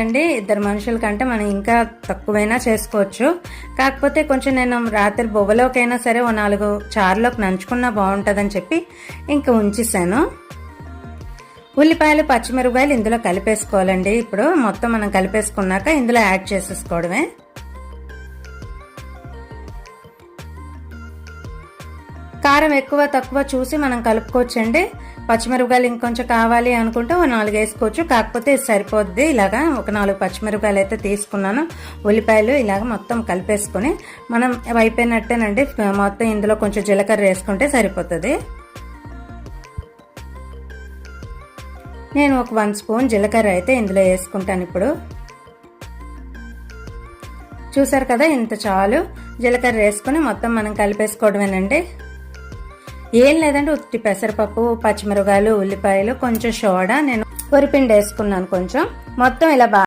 అండి. ఇద్దరు మనుషుల కంటే మనం ఇంకా తక్కువైనా చేసుకోవచ్చు. కాకపోతే కొంచెం నేను రాత్రి బొవ్వలోకైనా సరే ఓ 4 చారులోకి నంచుకున్నా బాగుంటుందని చెప్పి ఇంకా ఉంచేసాను. ఉల్లిపాయలు పచ్చిమిరపకాయలు ఇందులో కలిపేసుకోవాలండి. ఇప్పుడు మొత్తం మనం కలిపేసుకున్నాక ఇందులో యాడ్ చేసేసుకోవడమే. కారం ఎక్కువ తక్కువ చూసి మనం కలుపుకోవచ్చండి. పచ్చిమిరపకాయలు ఇంకొంచెం కావాలి అనుకుంటే ఓ 4 వేసుకోవచ్చు. కాకపోతే ఇది సరిపోద్ది. ఇలాగా ఒక 4 పచ్చిమిరపకాయలు అయితే తీసుకున్నాను. ఉల్లిపాయలు ఇలాగ మొత్తం కలిపేసుకొని మనం అయిపోయినట్టేనండి. మొత్తం ఇందులో కొంచెం జీలకర్ర వేసుకుంటే సరిపోతుంది. నేను ఒక 1 స్పూన్ జీలకర్ర అయితే ఇందులో వేసుకుంటాను. ఇప్పుడు చూసారు కదా, ఇంత చాలు. జీలకర్ర వేసుకుని మొత్తం మనం కలిపేసుకోవడమేనండి. ఏం లేదండి, ఉత్తి పెసరపప్పు, పచ్చిమిరపకాయలు, ఉల్లిపాయలు, కొంచెం సోడా, నేను వరిపిండి వేసుకున్నాను కొంచెం. మొత్తం ఇలా